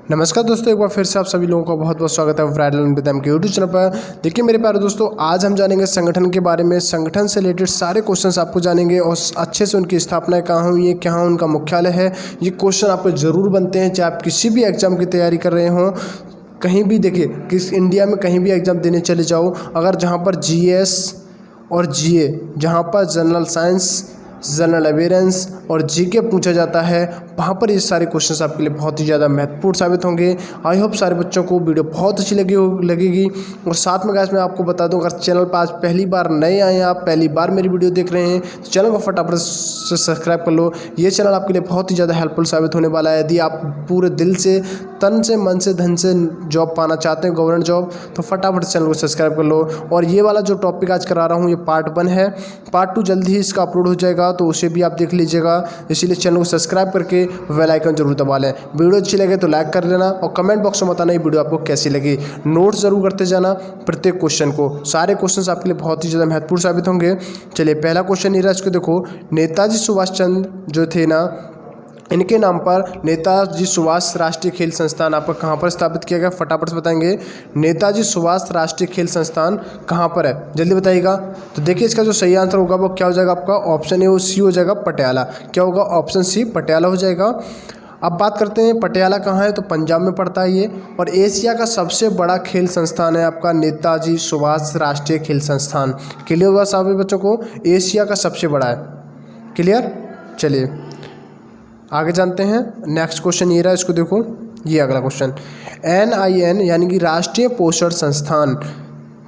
नमस्कार दोस्तों, एक बार फिर से आप सभी लोगों का बहुत बहुत स्वागत है वायरल विद एम के यूट्यूब चैनल पर। देखिए मेरे प्यारे दोस्तों, आज हम जानेंगे संगठन के बारे में। संगठन से रिलेटेड सारे क्वेश्चंस आपको जानेंगे और अच्छे से उनकी स्थापना कहाँ हुई है, कहाँ उनका मुख्यालय है। ये क्वेश्चन आपको ज़रूर बनते हैं, चाहे आप किसी भी एग्जाम की तैयारी कर रहे हों। कहीं भी देखिए, किस इंडिया में कहीं भी एग्ज़ाम देने चले जाओ, अगर जहाँ पर GS और GA, जहाँ पर जनरल साइंस, जनरल अवेयरेंस और GK पूछा जाता है, वहाँ पर ये सारे क्वेश्चंस आपके लिए बहुत ही ज़्यादा महत्वपूर्ण साबित होंगे। आई होप सारे बच्चों को वीडियो बहुत अच्छी लगेगी। और साथ में गाइस मैं आपको बता दूं, अगर चैनल पर आज पहली बार नए आए हैं, आप पहली बार मेरी वीडियो देख रहे हैं, तो चैनल को फटाफट से सब्सक्राइब कर लो। ये चैनल आपके लिए बहुत ही ज़्यादा हेल्पफुल साबित होने वाला है। यदि आप पूरे दिल से, तन से, मन से, धन से जॉब पाना चाहते हैं, गवर्नमेंट जॉब, तो फटाफट चैनल को सब्सक्राइब कर लो। और ये वाला जो टॉपिक आज करा रहा हूँ, ये पार्ट 1 है। पार्ट 2 जल्दी ही इसका अपलोड हो जाएगा, तो उसे भी आप देख लीजिएगा। इसीलिए चैनल को सब्सक्राइब करके बेल आइकन जरूर दबा लें। वीडियो अच्छी लगे तो लाइक कर लेना और कमेंट बॉक्स में बताना ये वीडियो आपको कैसी लगी। नोट्स जरूर करते जाना प्रत्येक क्वेश्चन को। सारे क्वेश्चंस आपके लिए बहुत ही ज़्यादा महत्वपूर्ण साबित होंगे। चलिए पहला क्वेश्चन ये रहा, इसको देखो। नेताजी सुभाष चंद्र जो थे ना, इनके नाम पर नेताजी सुभाष राष्ट्रीय खेल संस्थान आपका कहाँ पर स्थापित किया गया, फटाफट से बताएंगे। नेताजी सुभाष राष्ट्रीय खेल संस्थान कहाँ पर है, जल्दी बताइएगा। तो देखिए इसका जो सही आंसर होगा वो क्या हो जाएगा आपका, ऑप्शन ए सी हो जाएगा, पटियाला। क्या होगा, ऑप्शन सी पटियाला हो जाएगा। अब बात करते हैं पटियाला कहाँ है, तो पंजाब में पड़ता है ये। और एशिया का सबसे बड़ा खेल संस्थान है आपका नेताजी सुभाष राष्ट्रीय खेल संस्थान। क्लियर होगा सभी बच्चों को, एशिया का सबसे बड़ा है। क्लियर, चलिए आगे जानते हैं। नेक्स्ट क्वेश्चन ये रहा, इसको देखो। ये अगला क्वेश्चन, NIN यानी कि राष्ट्रीय पोषण संस्थान,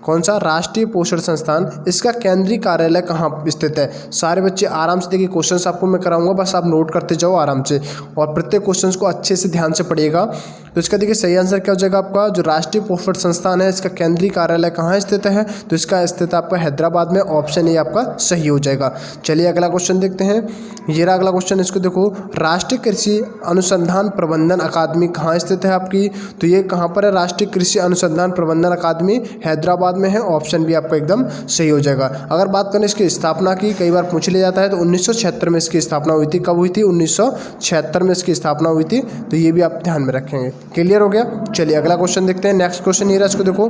कौन सा, राष्ट्रीय पोषण संस्थान, इसका केंद्रीय कार्यालय कहाँ स्थित है। सारे बच्चे आराम से देखिए, क्वेश्चंस आपको मैं कराऊंगा, बस आप नोट करते जाओ आराम से और प्रत्येक क्वेश्चंस को अच्छे से ध्यान से पढ़िएगा। तो इसका देखिए सही आंसर क्या हो जाएगा आपका, जो राष्ट्रीय पोषण संस्थान है, इसका केंद्रीय कार्यालय कहाँ स्थित है, तो इसका स्थित आपका हैदराबाद में। ऑप्शन ए आपका सही हो जाएगा। चलिए अगला क्वेश्चन देखते हैं। ये रहा अगला क्वेश्चन, इसको देखो। राष्ट्रीय कृषि अनुसंधान प्रबंधन अकादमी कहाँ स्थित है आपकी, तो ये कहाँ पर है, राष्ट्रीय कृषि अनुसंधान प्रबंधन अकादमी हैदराबाद में है। ऑप्शन भी आपका एकदम सही हो जाएगा। अगर बात करें इसकी स्थापना की, कई बार पूछ लिया जाता है, तो 1976 में इसकी स्थापना हुई थी। कब हुई थी, 1976 में इसकी स्थापना हुई थी। तो ये भी आप ध्यान में रखेंगे। क्लियर हो गया। चलिए अगला क्वेश्चन देखते हैं। नेक्स्ट क्वेश्चन ये रहा, इसको देखो।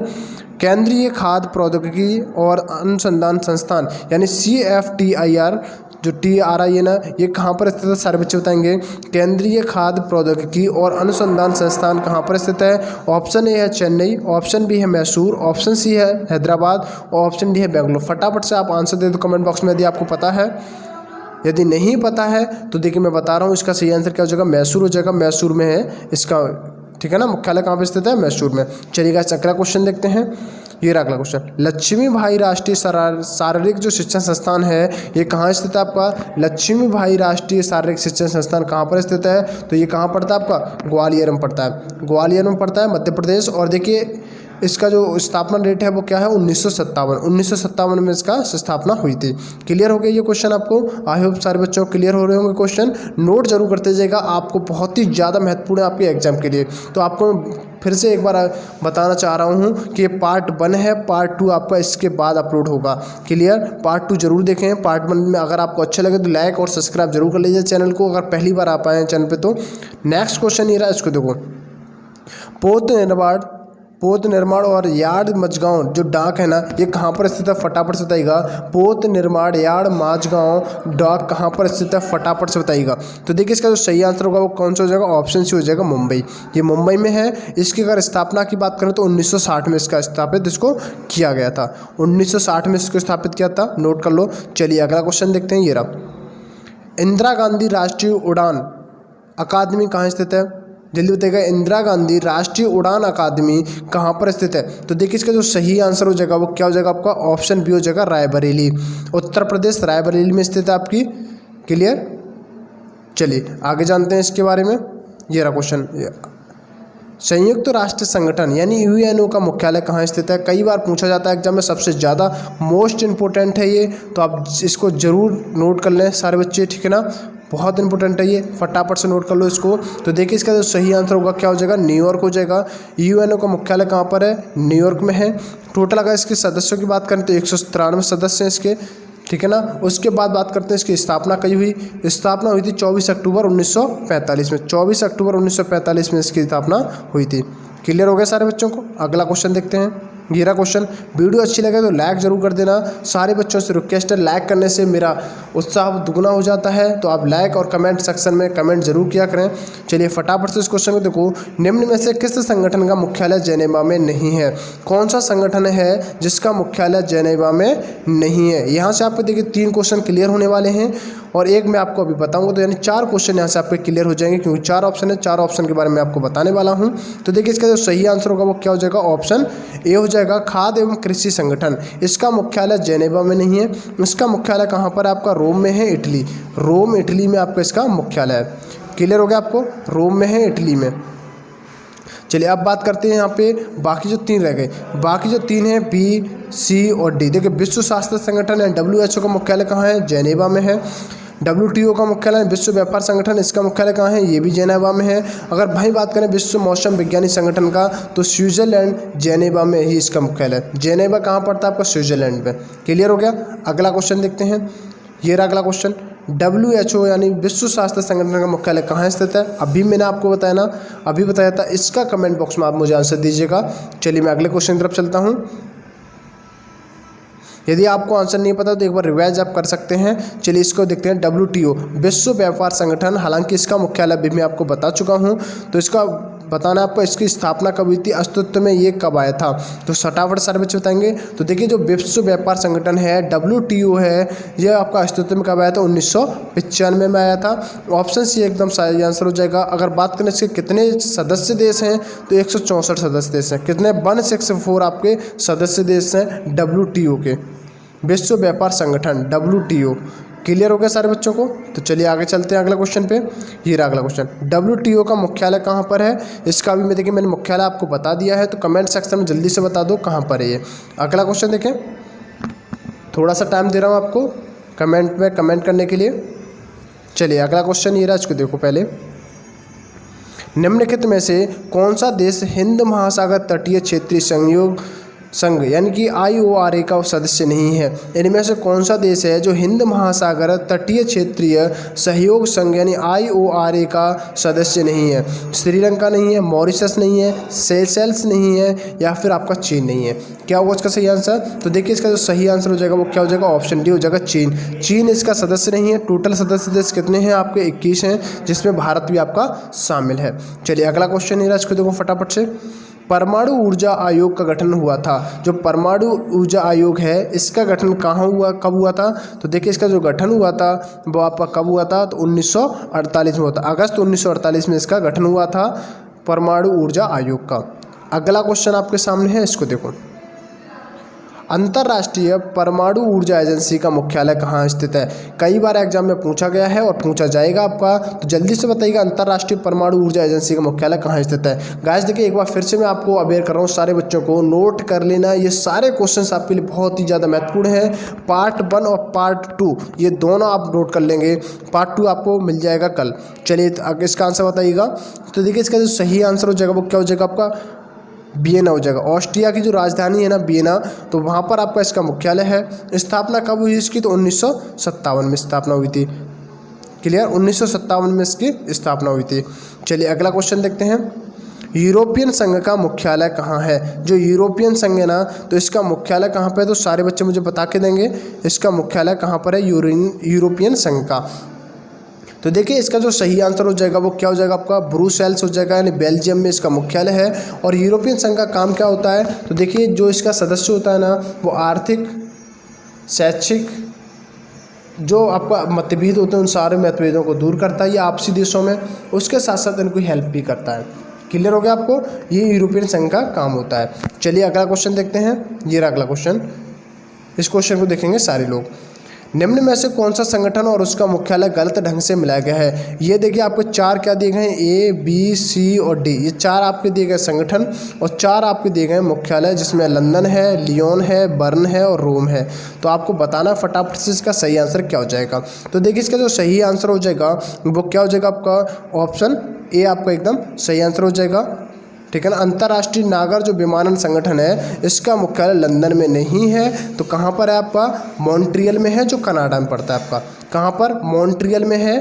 केंद्रीय खाद्य प्रौद्योगिकी और अनुसंधान संस्थान यानी CFTIR, जो TRI है ना, ये कहाँ पर स्थित है, सारे बच्चे बताएंगे। केंद्रीय खाद्य प्रौद्योगिकी और अनुसंधान संस्थान कहाँ पर स्थित है। ऑप्शन ए है चेन्नई, ऑप्शन बी है मैसूर, ऑप्शन सी है हैदराबाद और ऑप्शन डी है बेंगलुरु। फटाफट से आप आंसर दे दो कमेंट बॉक्स में, यदि आपको पता है। यदि नहीं पता है तो देखिए मैं बता रहा हूँ, इसका सही आंसर क्या हो जाएगा, मैसूर हो जाएगा। मैसूर में है इसका, ठीक है ना, मुख्यालय कहाँ पर स्थित है, मैसूर में। चलिए अगला क्वेश्चन देखते हैं। ये रहा अगला क्वेश्चन, लक्ष्मीबाई राष्ट्रीय शारीरिक जो शिक्षण संस्थान है, ये कहाँ स्थित है आपका, लक्ष्मीबाई राष्ट्रीय शारीरिक शिक्षण संस्थान कहाँ पर स्थित है, तो ये कहाँ पड़ता है आपका, ग्वालियर में पड़ता है। ग्वालियर में पड़ता है, मध्य प्रदेश। और देखिए इसका जो स्थापना डेट है वो क्या है, 1957 में इसका स्थापना हुई थी। क्लियर हो गया ये क्वेश्चन आपको। आई होप सारे बच्चों को क्लियर हो रहे होंगे क्वेश्चन। नोट जरूर करते जाएगा, आपको बहुत ही ज़्यादा महत्वपूर्ण है आपके एग्जाम के लिए। तो आपको फिर से एक बार बताना चाह रहा हूँ कि ये पार्ट 1 है, पार्ट 2 आपका इसके बाद अपलोड होगा। क्लियर, पार्ट 2 जरूर देखें। पार्ट 1 में अगर आपको अच्छा लगे तो लाइक और सब्सक्राइब जरूर कर लीजिए चैनल को, अगर पहली बार आप आए हैं चैनल पे तो। नेक्स्ट क्वेश्चन ये रहा, इसको देखो। पोत निर्माण और यार्ड मझगांव जो डाक है ना, ये कहाँ पर स्थित है, फटाफट से बताइएगा। पोत निर्माण यार्ड माझगांव डाक कहाँ पर स्थित है, फटाफट से बताइएगा। तो देखिए इसका जो सही आंसर होगा वो कौन सा हो जाएगा, ऑप्शन सी हो जाएगा, मुंबई। ये मुंबई में है। इसकी अगर स्थापना की बात करें तो 1960 में इसका स्थापित इसको किया गया था। 1960 में इसको स्थापित किया था, नोट कर लो। चलिए अगला क्वेश्चन देखते हैं। ये रहा, इंदिरा गांधी राष्ट्रीय उड़ान अकादमी कहाँ स्थित है, जल्दी बताइएगा। इंदिरा गांधी राष्ट्रीय उड़ान अकादमी कहाँ पर स्थित है, तो देखिए इसका जो सही आंसर हो जाएगा वो क्या हो जाएगा आपका, ऑप्शन बी हो जाएगा, रायबरेली, उत्तर प्रदेश, रायबरेली में स्थित है आपकी। क्लियर, चलिए आगे जानते हैं इसके बारे में। ये रहा क्वेश्चन, संयुक्त राष्ट्र संगठन यानी UNO का मुख्यालय कहाँ स्थित है। कई बार पूछा जाता है एग्जाम में, सबसे ज़्यादा मोस्ट इंपॉर्टेंट है ये, तो आप इसको ज़रूर नोट कर लें सारे बच्चे, ठीक है ना, बहुत इंपॉर्टेंट है ये, फटाफट से नोट कर लो इसको। तो देखिए इसका जो सही आंसर होगा क्या हो जाएगा, न्यूयॉर्क हो जाएगा। UNO का मुख्यालय कहाँ पर है, न्यूयॉर्क में है। टोटल अगर इसके सदस्यों की बात करें तो 193 सदस्य हैं इसके। ठीक है ना। उसके बाद बात करते हैं इसकी स्थापना कई हुई। स्थापना हुई थी 24 अक्टूबर 1945 में। 24 अक्टूबर 1945 में इसकी स्थापना हुई थी। क्लियर हो गया सारे बच्चों को। अगला क्वेश्चन देखते हैं। ये रहा क्वेश्चन। वीडियो अच्छी लगे तो लाइक जरूर कर देना। सारे बच्चों से रिक्वेस्ट है, लाइक करने से मेरा उत्साह दुगना हो जाता है, तो आप लाइक और कमेंट सेक्शन में कमेंट जरूर किया करें। चलिए फटाफट से इस क्वेश्चन को देखो। निम्न में से किस संगठन का मुख्यालय जेनेवा में नहीं है? कौन सा संगठन है जिसका मुख्यालय जेनेवा में नहीं है? यहाँ से आपको देखिए 3 क्वेश्चन क्लियर होने वाले हैं और एक मैं आपको अभी बताऊंगा, तो यानी 4 क्वेश्चन यहाँ से आपके क्लियर हो जाएंगे, क्योंकि 4 ऑप्शन है। 4 ऑप्शन के बारे में आपको बताने वाला हूँ। तो देखिए इसका जो सही आंसर होगा वो क्या हो जाएगा? ऑप्शन ए हो जाएगा, खाद्य एवं कृषि संगठन। इसका मुख्यालय जेनेवा में नहीं है। इसका मुख्यालय कहाँ पर है आपका? रोम में है, इटली। रोम इटली में आपका इसका मुख्यालय है। क्लियर हो गया आपको? रोम में है, इटली में। चलिए अब बात करते हैं यहाँ पे बाकी जो 3 रह गए। बाकी जो 3 हैं बी, सी और डी। देखिए विश्व स्वास्थ्य संगठन है, WHO का मुख्यालय कहाँ है? जेनेवा में है। WTO का मुख्यालय विश्व व्यापार संगठन, इसका मुख्यालय कहाँ है? ये भी जेनेवा में है। अगर भाई बात करें विश्व मौसम विज्ञानी संगठन का, तो स्विट्जरलैंड जेनेवा में ही इसका मुख्यालय। जेनेवा कहाँ पड़ता है आपका? स्विट्जरलैंड में। क्लियर हो गया। अगला क्वेश्चन देखते हैं। ये रहा अगला क्वेश्चन। WHO यानी विश्व स्वास्थ्य संगठन का मुख्यालय कहाँ स्थित है? अभी मैंने आपको बताया ना, अभी बताया था। इसका कमेंट बॉक्स में आप मुझे आंसर दीजिएगा। चलिए मैं अगले क्वेश्चन की तरफ चलता हूँ। यदि आपको आंसर नहीं पता तो एक बार रिवाइज आप कर सकते हैं। चलिए इसको देखते हैं। WTO विश्व व्यापार संगठन, हालांकि इसका मुख्यालय भी मैं आपको बता चुका हूं, तो इसका बताना आपको इसकी स्थापना कब हुई थी, अस्तित्व में ये कब आया था, तो फटाफट सारे बच्चे बताएंगे। तो देखिए जो विश्व व्यापार संगठन है WTO है, ये आपका अस्तित्व में कब आया था? 1995 में आया था। ऑप्शन सी एकदम सही आंसर हो जाएगा। अगर बात करें इसके कितने सदस्य देश हैं, तो 164 सदस्य देश हैं। कितने? 164 आपके सदस्य देश हैं WTO के, विश्व व्यापार संगठन WTO। क्लियर हो गया सारे बच्चों को। तो चलिए आगे चलते हैं अगला क्वेश्चन पे। ये रहा अगला क्वेश्चन। WTO का मुख्यालय कहाँ पर है? इसका भी देखिए मैंने मुख्यालय आपको बता दिया है, तो कमेंट सेक्शन में जल्दी से बता दो कहाँ पर है ये। अगला क्वेश्चन देखें, थोड़ा सा टाइम दे रहा हूँ आपको कमेंट में कमेंट करने के लिए। चलिए अगला क्वेश्चन ये रहा, इसको देखो पहले। निम्नलिखित में से कौन सा देश हिंद महासागर तटीय क्षेत्रीय सहयोग संघ यानी कि IORA का सदस्य नहीं है? इनमें से कौन सा देश है जो हिंद महासागर तटीय क्षेत्रीय सहयोग संघ यानी IORA का सदस्य नहीं है? श्रीलंका नहीं है, मॉरिशस नहीं है, सेशेल्स नहीं है, या फिर आपका चीन नहीं है। क्या होगा इसका सही आंसर? तो देखिए इसका जो सही आंसर हो जाएगा वो क्या हो जाएगा? ऑप्शन डी हो जाएगा, चीन। चीन इसका सदस्य नहीं है। टोटल सदस्य देश कितने हैं आपके? 21 हैं, जिसमें भारत भी आपका शामिल है। चलिए अगला क्वेश्चन है, इसको देखो फटाफट से। परमाणु ऊर्जा आयोग का गठन हुआ था। जो परमाणु ऊर्जा आयोग है, इसका गठन कहाँ हुआ, कब हुआ था? तो देखिए इसका जो गठन हुआ था वो आपका कब हुआ था? तो 1948 में हुआ था। अगस्त 1948 में इसका गठन हुआ था, परमाणु ऊर्जा आयोग का। अगला क्वेश्चन आपके सामने है, इसको देखो। अंतर्राष्ट्रीय परमाणु ऊर्जा एजेंसी का मुख्यालय कहाँ स्थित है? कई बार एग्जाम में पूछा गया है और पूछा जाएगा आपका, तो जल्दी से बताइएगा अंतर्राष्ट्रीय परमाणु ऊर्जा एजेंसी का मुख्यालय कहाँ स्थित है। गाइस देखिए एक बार फिर से मैं आपको अवेयर कर रहा हूँ, सारे बच्चों को नोट कर लेना। ये सारे क्वेश्चंस आपके लिए बहुत ही ज़्यादा महत्वपूर्ण है। पार्ट 1 और पार्ट 2 ये दोनों आप नोट कर लेंगे। पार्ट 2 आपको मिल जाएगा कल। चलिए इसका आंसर बताइएगा। तो देखिए इसका जो सही आंसर हो जाएगा वो क्या हो जाएगा आपका? वियना हो जाएगा। ऑस्ट्रिया की जो राजधानी है ना वियना, तो वहाँ पर आपका इसका मुख्यालय है। स्थापना कब हुई इसकी? तो 1957 में स्थापना हुई थी। क्लियर? 1957 में इसकी स्थापना हुई थी। चलिए अगला क्वेश्चन देखते हैं। यूरोपियन संघ का मुख्यालय कहाँ है? जो यूरोपियन संघ है ना, तो इसका मुख्यालय कहाँ पर है? तो सारे बच्चे मुझे बता के देंगे इसका मुख्यालय कहाँ पर है यूरोपियन संघ का। तो देखिए इसका जो सही आंसर हो जाएगा वो क्या हो जाएगा आपका? ब्रुसेल्स हो जाएगा, यानी बेल्जियम में इसका मुख्यालय है। और यूरोपियन संघ का काम क्या होता है? तो देखिए जो इसका सदस्य होता है ना, वो आर्थिक, शैक्षिक, जो आपका मतभेद होते हैं उन सारे मतभेदों को दूर करता है ये आपसी देशों में, उसके साथ साथ इनको हेल्प भी करता है। क्लियर हो गया आपको? ये यूरोपियन संघ का काम होता है। चलिए अगला क्वेश्चन देखते हैं। ये रहा अगला क्वेश्चन। इस क्वेश्चन को देखेंगे सारे लोग। निम्न में से कौन सा संगठन और उसका मुख्यालय गलत ढंग से मिलाया गया है? ये देखिए आपको 4 क्या दिए गए हैं? A, B, C और D। ये 4 आपके दिए गए संगठन और 4 आपके दिए गए मुख्यालय, जिसमें लंदन है, लियोन है, बर्न है और रोम है। तो आपको बताना फटाफट से इसका सही आंसर क्या हो जाएगा। तो देखिए इसका जो सही आंसर हो जाएगा वो क्या हो जाएगा आपका? ऑप्शन ए आपका एकदम सही आंसर हो जाएगा। ठीक है ना। अंतर्राष्ट्रीय नागर जो विमानन संगठन है इसका मुख्यालय लंदन में नहीं है, तो कहाँ पर है आपका, मॉन्ट्रियल में है, जो कनाडा में पड़ता है आपका। कहाँ पर, मॉन्ट्रियल में है,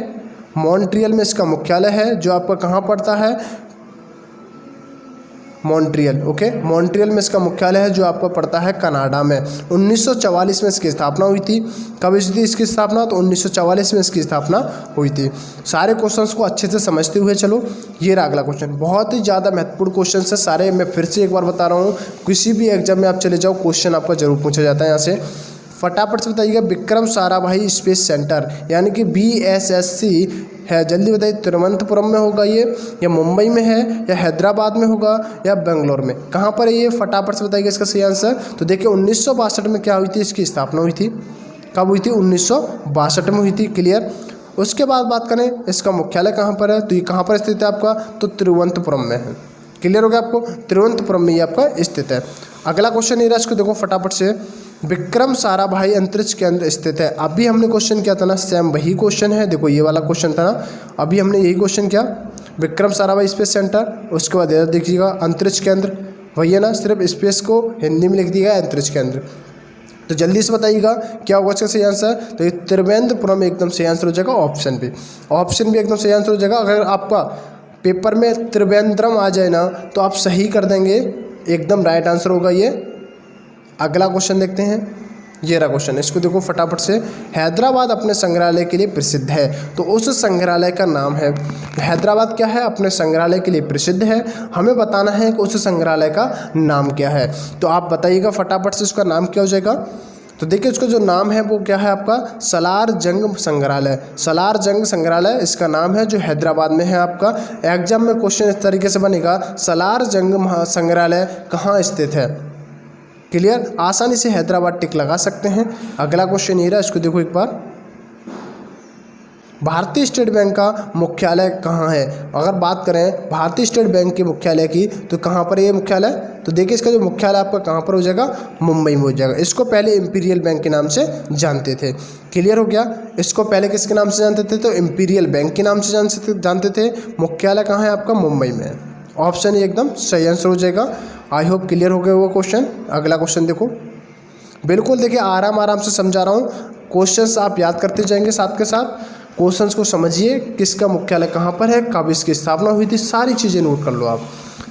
मॉन्ट्रियल में इसका मुख्यालय है, जो आपका कहाँ पड़ता है, मॉन्ट्रियल। ओके, मॉन्ट्रियल में इसका मुख्यालय है, जो आपका पड़ता है कनाडा में। 1944 में इसकी स्थापना हुई थी। कब हुई थी इसकी स्थापना, तो 1944 में इसकी स्थापना हुई थी। सारे क्वेश्चंस को अच्छे से समझते हुए चलो। ये रहा अगला क्वेश्चन, बहुत ही ज़्यादा महत्वपूर्ण क्वेश्चन है सारे। मैं फिर से एक बार बता रहा हूँ, किसी भी एग्जाम में आप चले जाओ क्वेश्चन आपका जरूर पूछा जाता है यहाँ से। फटाफट से बताइएगा, विक्रम साराभाई स्पेस सेंटर यानी कि VSSC है, जल्दी बताइए, तिरुवनंतपुरम में होगा ये, या मुंबई में है, या हैदराबाद में होगा, या बेंगलोर में, कहाँ पर है ये, फटाफट से बताइएगा इसका सही आंसर। तो देखिए 1962 में क्या हुई थी, इसकी स्थापना हुई थी। कब हुई थी, 1962 में हुई थी। क्लियर। उसके बाद बात करें इसका मुख्यालय कहाँ पर है, तो ये कहाँ पर स्थित है आपका, तो तिरुवनंतपुरम में है। क्लियर हो गया आपको, तिरुवनंतपुरम में ये आपका स्थित है। अगला क्वेश्चन ये रहा, इसको देखो फटाफट से। विक्रम साराभाई अंतरिक्ष केंद्र स्थित है। अभी हमने क्वेश्चन किया था ना, सेम वही क्वेश्चन है। देखो ये वाला क्वेश्चन था ना, अभी हमने यही क्वेश्चन किया, विक्रम साराभाई स्पेस सेंटर। उसके बाद इधर देखिएगा अंतरिक्ष केंद्र, वही है ना, सिर्फ स्पेस को हिंदी में लिख दिया अंतरिक्ष केंद्र। तो जल्दी से बताइएगा क्या होगा इसका सही आंसर। तो ये त्रिवेंद्रपुरम एकदम सही आंसर हो जाएगा। ऑप्शन भी एकदम सही आंसर हो जाएगा। अगर आपका पेपर में त्रिवेंद्रम आ जाए ना, तो आप सही कर देंगे, एकदम राइट आंसर होगा ये। अगला क्वेश्चन देखते हैं, ये रहा क्वेश्चन, इसको देखो फटाफट से। हैदराबाद अपने संग्रहालय के लिए प्रसिद्ध है, तो उस संग्रहालय का नाम है। हैदराबाद क्या है, अपने संग्रहालय के लिए प्रसिद्ध है। हमें बताना है कि उस संग्रहालय का नाम क्या है। तो आप बताइएगा फटाफट से उसका नाम क्या हो जाएगा। तो देखिए उसका जो नाम है वो क्या है आपका, सलार जंग संग्रहालय। सलार जंग संग्रहालय इसका नाम है, जो हैदराबाद में है आपका। एग्जाम में क्वेश्चन इस तरीके से बनेगा, सलार जंग संग्रहालय कहाँ स्थित है। क्लियर, आसानी से हैदराबाद टिक लगा सकते हैं। अगला क्वेश्चन ये रहा, इसको देखो एक बार। भारतीय स्टेट बैंक का मुख्यालय कहाँ है। अगर बात करें भारतीय स्टेट बैंक के मुख्यालय की, तो कहाँ पर ये मुख्यालय, तो देखिए इसका जो मुख्यालय आपका कहाँ पर हो जाएगा, मुंबई में हो जाएगा। इसको पहले इंपीरियल बैंक के नाम से जानते थे। क्लियर हो गया, इसको पहले किसके नाम से जानते थे, तो इंपीरियल बैंक के नाम से जानते थे। मुख्यालय कहाँ है आपका, मुंबई में। ऑप्शन एकदम सही आंसर हो जाएगा। आई होप क्लियर हो गया वो क्वेश्चन। अगला क्वेश्चन देखो, बिल्कुल देखिए आराम से समझा रहा हूँ। क्वेश्चंस आप याद करते जाएंगे, साथ के साथ क्वेश्चंस को समझिए, किसका मुख्यालय कहाँ पर है, कब इसकी स्थापना हुई थी, सारी चीज़ें नोट कर लो आप।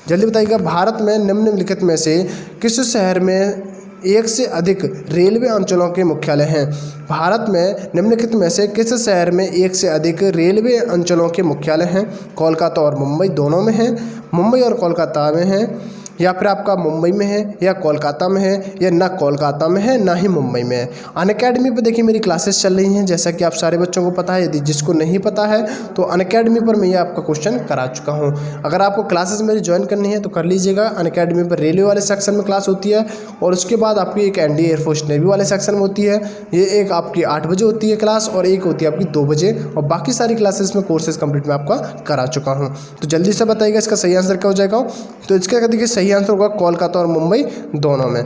जल्दी बताइएगा, भारत में निम्नलिखित में से किस शहर में एक से अधिक रेलवे अंचलों के मुख्यालय हैं। भारत में निम्नलिखित में से किस शहर में एक से अधिक रेलवे अंचलों के मुख्यालय हैं। कोलकाता और मुंबई दोनों में हैं, मुंबई और कोलकाता में हैं, या फिर आपका मुंबई में है या कोलकाता में है, या ना कोलकाता में है ना ही मुंबई में है। अनअकैडमी पर देखिए मेरी क्लासेस चल रही हैं, जैसा कि आप सारे बच्चों को पता है। यदि जिसको नहीं पता है तो अनअकैडमी पर मैं ये आपका क्वेश्चन करा चुका हूँ। अगर आपको क्लासेस मेरी ज्वाइन करनी है तो कर लीजिएगा। अनअकैडमी पर रेलवे वाले सेक्शन में क्लास होती है, और उसके बाद आपकी एक NDA एयरफोर्स नेवी वाले सेक्शन में होती है। ये एक आपकी 8 बजे होती है क्लास, और एक होती है आपकी 2 बजे, और बाकी सारी क्लासेस में कोर्सेज कंप्लीट मैं आपका करा चुका हूँ। तो जल्दी से बताइएगा इसका सही आंसर क्या हो जाएगा। तो इसका देखिए सही आंसर होगा कोलकाता और मुंबई दोनों में।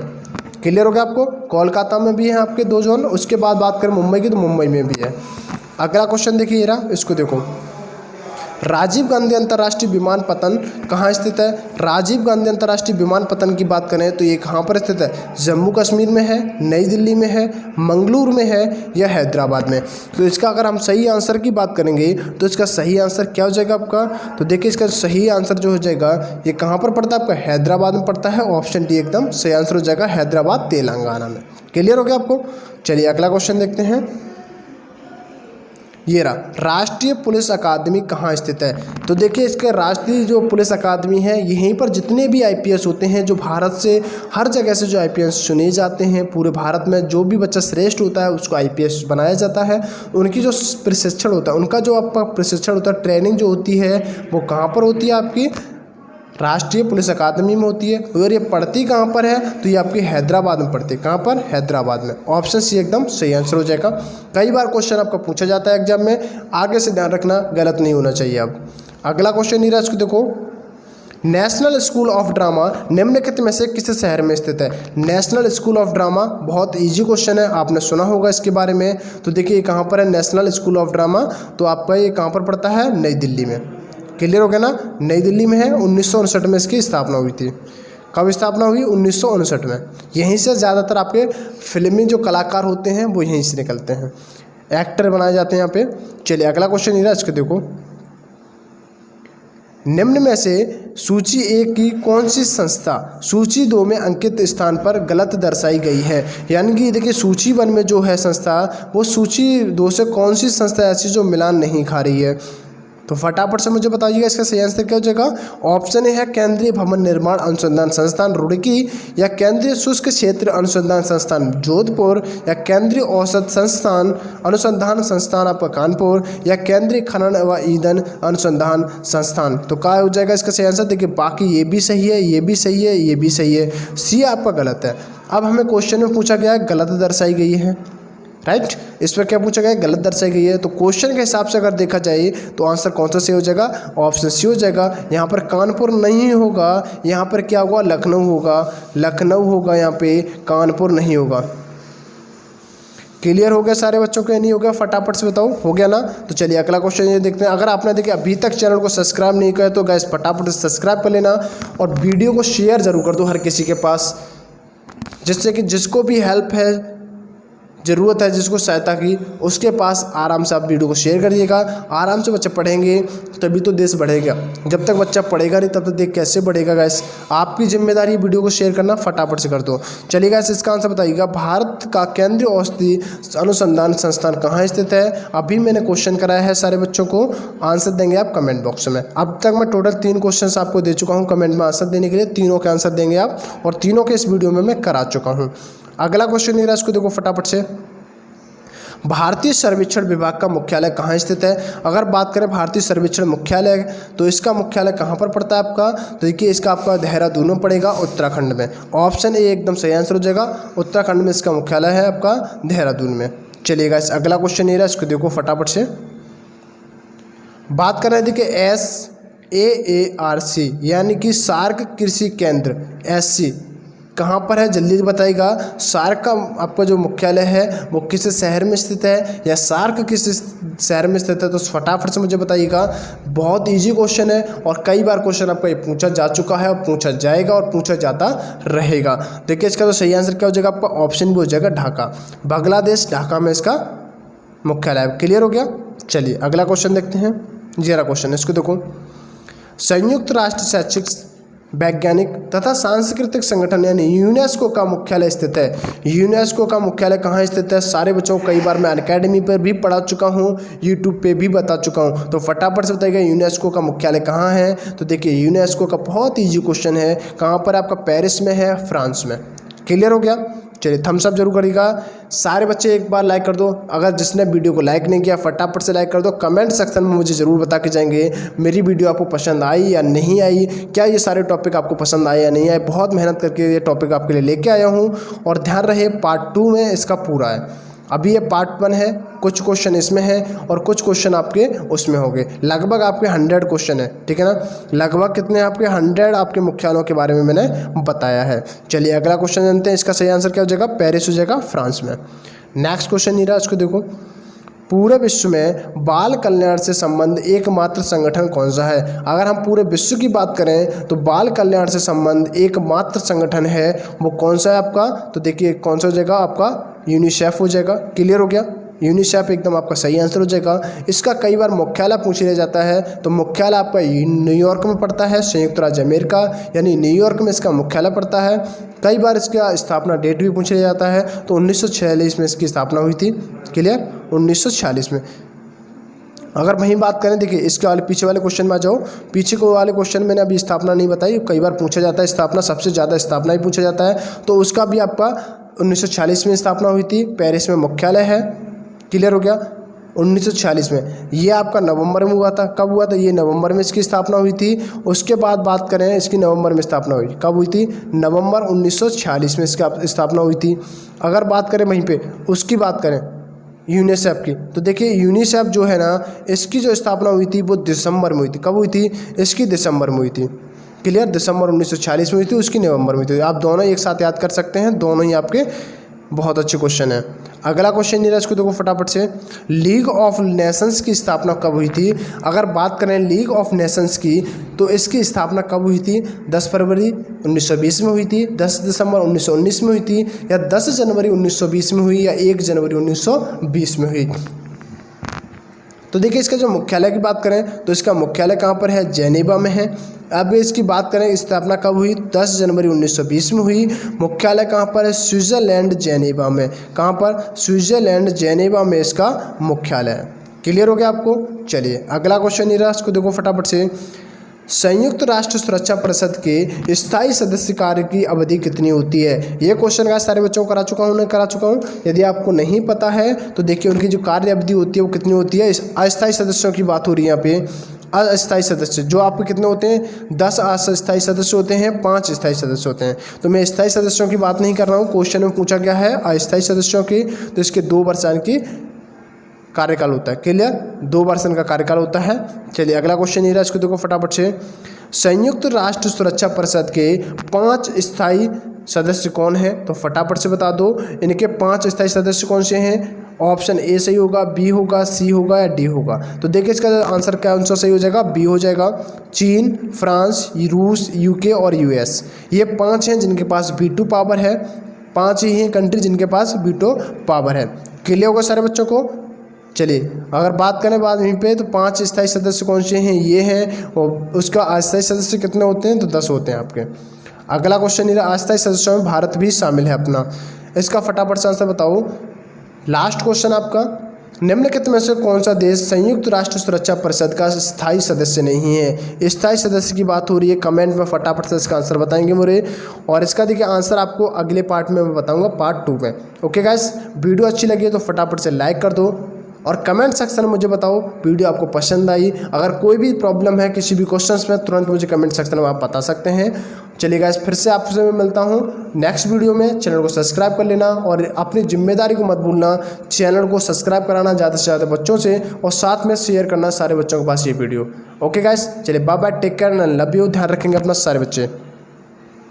क्लियर हो गया आपको, कोलकाता में भी है आपके 2 जोन। उसके बाद बात करें मुंबई की, तो मुंबई में भी है। अगला क्वेश्चन देखिए ये रहा, इसको देखो। राजीव गांधी अंतर्राष्ट्रीय विमानपत्तन कहाँ स्थित है। राजीव गांधी अंतर्राष्ट्रीय विमानपत्तन की बात करें तो ये कहाँ पर स्थित है, जम्मू कश्मीर में है, नई दिल्ली में है, मंगलुरु में है, या हैदराबाद में। तो इसका अगर हम सही आंसर की बात करेंगे तो इसका सही आंसर क्या हो जाएगा आपका। तो देखिए इसका सही आंसर जो हो जाएगा, ये कहाँ पर पड़ता है आपका, हैदराबाद में पड़ता है। ऑप्शन डी एकदम सही आंसर हो जाएगा, हैदराबाद तेलंगाना में। क्लियर हो गया आपको। चलिए अगला क्वेश्चन देखते हैं, ये रहा, राष्ट्रीय पुलिस अकादमी कहाँ स्थित है। तो देखिए इसके राष्ट्रीय जो पुलिस अकादमी है, यहीं पर जितने भी IPS होते हैं, जो भारत से हर जगह से जो IPS चुने जाते हैं, पूरे भारत में जो भी बच्चा श्रेष्ठ होता है उसको IPS बनाया जाता है। उनकी जो प्रशिक्षण होता है, उनका जो आपका प्रशिक्षण होता है, ट्रेनिंग जो होती है, वो कहाँ पर होती है, आपकी राष्ट्रीय पुलिस अकादमी में होती है। अगर ये पढ़ती कहाँ पर है, तो ये आपकी हैदराबाद में पढ़ती है। कहाँ पर, हैदराबाद में। ऑप्शन सी एकदम सही आंसर हो जाएगा। कई बार क्वेश्चन आपका पूछा जाता है एग्जाम में, आगे से ध्यान रखना, गलत नहीं होना चाहिए। अब अगला क्वेश्चन नहीं रहा, इसको देखो। नेशनल स्कूल ऑफ ड्रामा निम्नलिखित में से किस शहर में स्थित है। नेशनल स्कूल ऑफ ड्रामा बहुत इजी क्वेश्चन है, आपने सुना होगा इसके बारे में। तो देखिए कहाँ पर है नेशनल स्कूल ऑफ ड्रामा, तो आपका ये कहाँ पर पड़ता है, नई दिल्ली में। क्लियर हो गया ना। नई दिल्ली में है, 1959 में इसकी स्थापना हुई थी। कब स्थापना हुई? 1959 में। यहीं से ज़्यादातर आपके फिल्मी जो कलाकार होते हैं वो यहीं से निकलते हैं, एक्टर बनाए जाते हैं यहाँ पे। चलिए अगला क्वेश्चन ये रहा, इसको देखो। निम्न में से सूची 1 की कौन सी संस्था सूची 2 में अंकित स्थान पर गलत दर्शाई गई है? यानी कि देखिए सूची 1 में जो है संस्था, वो सूची 2 से कौन सी संस्था ऐसी जो मिलान नहीं खा रही है? तो फटाफट से मुझे बताइएगा इसका सही आंसर क्या हो जाएगा। ऑप्शन ए है केंद्रीय भवन निर्माण अनुसंधान संस्थान रुड़की, या केंद्रीय शुष्क क्षेत्र अनुसंधान संस्थान जोधपुर, या केंद्रीय औषध संस्थान अनुसंधान संस्थान आपका कानपुर, या केंद्रीय खनन व ईंधन अनुसंधान संस्थान। तो क्या हो जाएगा इसका सही आंसर? देखिए बाकी ये भी सही है, ये भी सही है, ये भी सही है, सी आपका गलत है। अब हमें क्वेश्चन में पूछा गया है गलत दर्शाई गई है, राइट। इस पर क्या पूछा गया है? गलत दर्शाई गई है। तो क्वेश्चन के हिसाब से अगर देखा जाए तो आंसर कौन सा सही हो जाएगा? ऑप्शन सी हो जाएगा। यहाँ पर कानपुर नहीं होगा, यहाँ पर क्या होगा? लखनऊ होगा, लखनऊ होगा, यहाँ पे कानपुर नहीं होगा। क्लियर हो गया सारे बच्चों को? नहीं हो गया? फटाफट से बताओ, हो गया ना। तो चलिए अगला क्वेश्चन ये देखते हैं। अगर आपने देखिए अभी तक चैनल को सब्सक्राइब नहीं किया तो गाइस फटाफट से सब्सक्राइब कर लेना और वीडियो को शेयर जरूर कर दो हर किसी के पास, जिससे कि जिसको भी हेल्प है, ज़रूरत है, जिसको सहायता की, उसके पास आराम से आप वीडियो को शेयर करिएगा। आराम से बच्चे पढ़ेंगे तभी तो देश बढ़ेगा। जब तक बच्चा पढ़ेगा नहीं तब तक देश कैसे बढ़ेगा गाइस? आपकी जिम्मेदारी वीडियो को शेयर करना, फटाफट से कर दो। चलिए गाइस इसका आंसर बताइएगा। भारत का केंद्रीय औषधि अनुसंधान संस्थान कहाँ स्थित है? अभी मैंने क्वेश्चन कराया है सारे बच्चों को, आंसर देंगे आप कमेंट बॉक्स में। अब तक मैं टोटल 3 क्वेश्चन आपको दे चुका हूँ कमेंट में आंसर देने के लिए, तीनों के आंसर देंगे आप, और तीनों के इस वीडियो में मैं करा चुका हूँ। अगला क्वेश्चन ये रहा, इसको देखो फटाफट से। भारतीय सर्वेक्षण विभाग का मुख्यालय कहाँ स्थित है? अगर बात करें भारतीय सर्वेक्षण मुख्यालय, तो इसका मुख्यालय कहाँ पर पड़ता है आपका? तो देखिए इसका आपका देहरादून में पड़ेगा, उत्तराखंड में। ऑप्शन ए एकदम सही आंसर हो जाएगा, उत्तराखंड में इसका मुख्यालय है आपका, देहरादून में। चलिएगा इस अगला क्वेश्चन ये रहा, इसको देखो फटाफट से। बात कर रहे हैं देखिए SAARC यानी कि सार्क कृषि केंद्र SC कहाँ पर है? जल्दी बताइएगा। सार्क का आपका जो मुख्यालय है वो किस शहर में स्थित है, या सार्क किस शहर में स्थित है? तो फटाफट से मुझे बताइएगा। बहुत इजी क्वेश्चन है और कई बार क्वेश्चन आपका ये पूछा जा चुका है और पूछा जाएगा और पूछा जाता रहेगा। देखिए इसका तो सही आंसर क्या हो जाएगा आपका? ऑप्शन भी हो जाएगा ढाका। बांग्लादेश ढाका में इसका मुख्यालय। क्लियर हो गया? चलिए अगला क्वेश्चन देखते हैं। जरा क्वेश्चन इसको देखो। संयुक्त राष्ट्र शैक्षिक वैज्ञानिक तथा सांस्कृतिक संगठन यानी यूनेस्को का मुख्यालय स्थित है। यूनेस्को का मुख्यालय कहाँ स्थित है? सारे बच्चों को कई बार मैं अनअकैडमी पर भी पढ़ा चुका हूँ, यूट्यूब पे भी बता चुका हूँ। तो फटाफट से बताइएगा यूनेस्को का मुख्यालय कहाँ है? तो देखिए यूनेस्को का बहुत ईजी क्वेश्चन है, कहाँ पर आपका? पेरिस में है, फ्रांस में। क्लियर हो गया? चलिए थम्स अप जरूर करिएगा। सारे बच्चे एक बार लाइक कर दो। अगर जिसने वीडियो को लाइक नहीं किया फटाफट से लाइक कर दो। कमेंट सेक्शन में मुझे ज़रूर बता के जाएंगे मेरी वीडियो आपको पसंद आई या नहीं आई, क्या ये सारे टॉपिक आपको पसंद आए या नहीं आए। बहुत मेहनत करके ये टॉपिक आपके लिए लेके आया हूँ, और ध्यान रहे पार्ट 2 में इसका पूरा है। अभी ये पार्ट 1 है, कुछ क्वेश्चन इसमें है और कुछ क्वेश्चन आपके उसमें होंगे। लगभग आपके 100 क्वेश्चन है, ठीक है ना। लगभग कितने आपके 100 आपके मुख्यालयों के बारे में मैंने बताया है। चलिए अगला क्वेश्चन जानते हैं। इसका सही आंसर क्या हो जाएगा? पेरिस हो जाएगा, फ्रांस में। नेक्स्ट क्वेश्चन ये रहा, इसको देखो। पूरे विश्व में बाल कल्याण से संबंध एकमात्र संगठन कौन सा है? अगर हम पूरे विश्व की बात करें तो बाल कल्याण से संबंध एकमात्र संगठन है, वो कौन सा है आपका? तो देखिए कौन सा हो जाएगा आपका? यूनिसेफ हो जाएगा। क्लियर हो गया? यूनिसेफ एकदम आपका सही आंसर हो जाएगा। इसका कई बार मुख्यालय पूछ लिया जाता है, तो मुख्यालय आपका न्यूयॉर्क में पड़ता है, संयुक्त राज्य अमेरिका यानी न्यूयॉर्क में इसका मुख्यालय पड़ता है। कई बार इसका स्थापना डेट भी पूछ लिया जाता है, तो 1946 में इसकी स्थापना हुई थी। क्लियर? 1946 में। अगर वहीं बात करें, देखिए इसके वाले पीछे वाले क्वेश्चन में आ जाओ। पीछे को वाले क्वेश्चन मैंने अभी स्थापना नहीं बताई, कई बार पूछा जाता है स्थापना, सबसे ज़्यादा स्थापना ही पूछा जाता है। तो उसका भी आपका 1946 में स्थापना हुई थी, पेरिस में मुख्यालय है। क्लियर हो गया? 1946 में। ये आपका नवंबर में हुआ था। कब हुआ था? ये नवंबर में इसकी स्थापना हुई थी। उसके बाद बात करें, इसकी नवंबर में स्थापना हुई। कब हुई थी? नवंबर 1946 में इसकी स्थापना हुई थी। अगर बात करें वहीं पे उसकी बात करें यूनिसेफ की, तो देखिए यूनिसेफ जो है ना, इसकी जो स्थापना हुई थी वो दिसंबर में हुई थी। कब हुई थी? इसकी दिसंबर में हुई थी। क्लियर? दिसंबर 1946 में हुई थी, उसकी नवंबर में हुई थी। आप दोनों एक साथ याद कर सकते हैं, दोनों ही आपके बहुत अच्छे क्वेश्चन है। अगला क्वेश्चन नीरज, इसको देखो फटाफट से। लीग ऑफ नेशंस की स्थापना कब हुई थी? अगर बात करें लीग ऑफ नेशंस की तो इसकी स्थापना कब हुई थी? 10 फरवरी 1920 में हुई थी, 10 दिसंबर 1919 में हुई थी, या 10 जनवरी 1920 में हुई, या 1 जनवरी 1920 में हुई? तो देखिए इसका जो मुख्यालय की बात करें तो इसका मुख्यालय कहाँ पर है? जेनेवा में है। अब इसकी बात करें स्थापना कब हुई? 10 जनवरी 1920 में हुई। मुख्यालय कहाँ पर है? स्विट्जरलैंड जेनेवा में। कहाँ पर? स्विट्जरलैंड जेनेवा में इसका मुख्यालय है। क्लियर हो गया आपको? चलिए अगला क्वेश्चन नीरज को देखो फटाफट से। संयुक्त राष्ट्र सुरक्षा परिषद के स्थायी सदस्य कार्य की अवधि कितनी होती है? ये क्वेश्चन का सारे बच्चों को करा चुका हूँ, करा चुका हूँ। यदि आपको नहीं पता है तो देखिए उनकी जो कार्य अवधि होती है वो कितनी होती है। अस्थायी सदस्यों की बात हो रही है यहाँ पे। अस्थायी सदस्य जो आपके कितने होते हैं? 10 अस्थायी सदस्य होते हैं, 5 स्थायी सदस्य होते हैं। तो मैं स्थायी सदस्यों की बात नहीं कर रहा हूँ। क्वेश्चन में पूछा गया है अस्थायी सदस्यों की, तो इसके 2 वर्ष की कार्यकाल होता है। क्लियर? 2 वर्ष का कार्यकाल होता है। चलिए अगला क्वेश्चन ये रहा, इसको देखो फटाफट से। संयुक्त राष्ट्र सुरक्षा परिषद के 5 स्थायी सदस्य कौन है? तो फटाफट से बता दो इनके 5 स्थायी सदस्य कौन से हैं। ऑप्शन ए सही होगा, बी होगा, सी होगा या डी होगा। तो देखिए इसका आंसर क्या आंसर सही हो जाएगा? बी हो जाएगा। चीन, फ्रांस, रूस, यूके और यूएस, ये 5 हैं जिनके पास वीटो पावर है। 5 ही हैं कंट्री जिनके पास वीटो पावर है। क्लियर होगा सारे बच्चों को? चलिए अगर बात करें बाद में पे तो 5 स्थायी सदस्य कौन से हैं? ये हैं। और उसका अस्थायी सदस्य कितने होते हैं? तो 10 होते हैं आपके। अगला क्वेश्चन ये अस्थायी सदस्यों में भारत भी शामिल है अपना। इसका फटाफट से आंसर बताओ। लास्ट क्वेश्चन आपका, निम्नलिखित में से कौन सा देश संयुक्त राष्ट्र सुरक्षा परिषद का स्थायी सदस्य नहीं है? स्थायी सदस्य की बात हो रही है। कमेंट में फटाफट से इसका आंसर बताएंगे मुझे। और इसका देखिए आंसर आपको अगले पार्ट में मैं बताऊंगा, पार्ट 2 में। ओके गाइस, वीडियो अच्छी लगी तो फटाफट से लाइक कर दो और कमेंट सेक्शन में मुझे बताओ वीडियो आपको पसंद आई। अगर कोई भी प्रॉब्लम है किसी भी क्वेश्चंस में, तुरंत मुझे कमेंट सेक्शन में आप बता सकते हैं। चलिए गाइस, फिर से आपसे मैं मिलता हूं नेक्स्ट वीडियो में। चैनल को सब्सक्राइब कर लेना और अपनी जिम्मेदारी को मत भूलना, चैनल को सब्सक्राइब कराना ज़्यादा से ज़्यादा बच्चों से, और साथ में शेयर करना सारे बच्चों के पास ये वीडियो। ओके गाइस, चलिए bye bye, take care and love you. ध्यान रखेंगे अपना सारे बच्चे।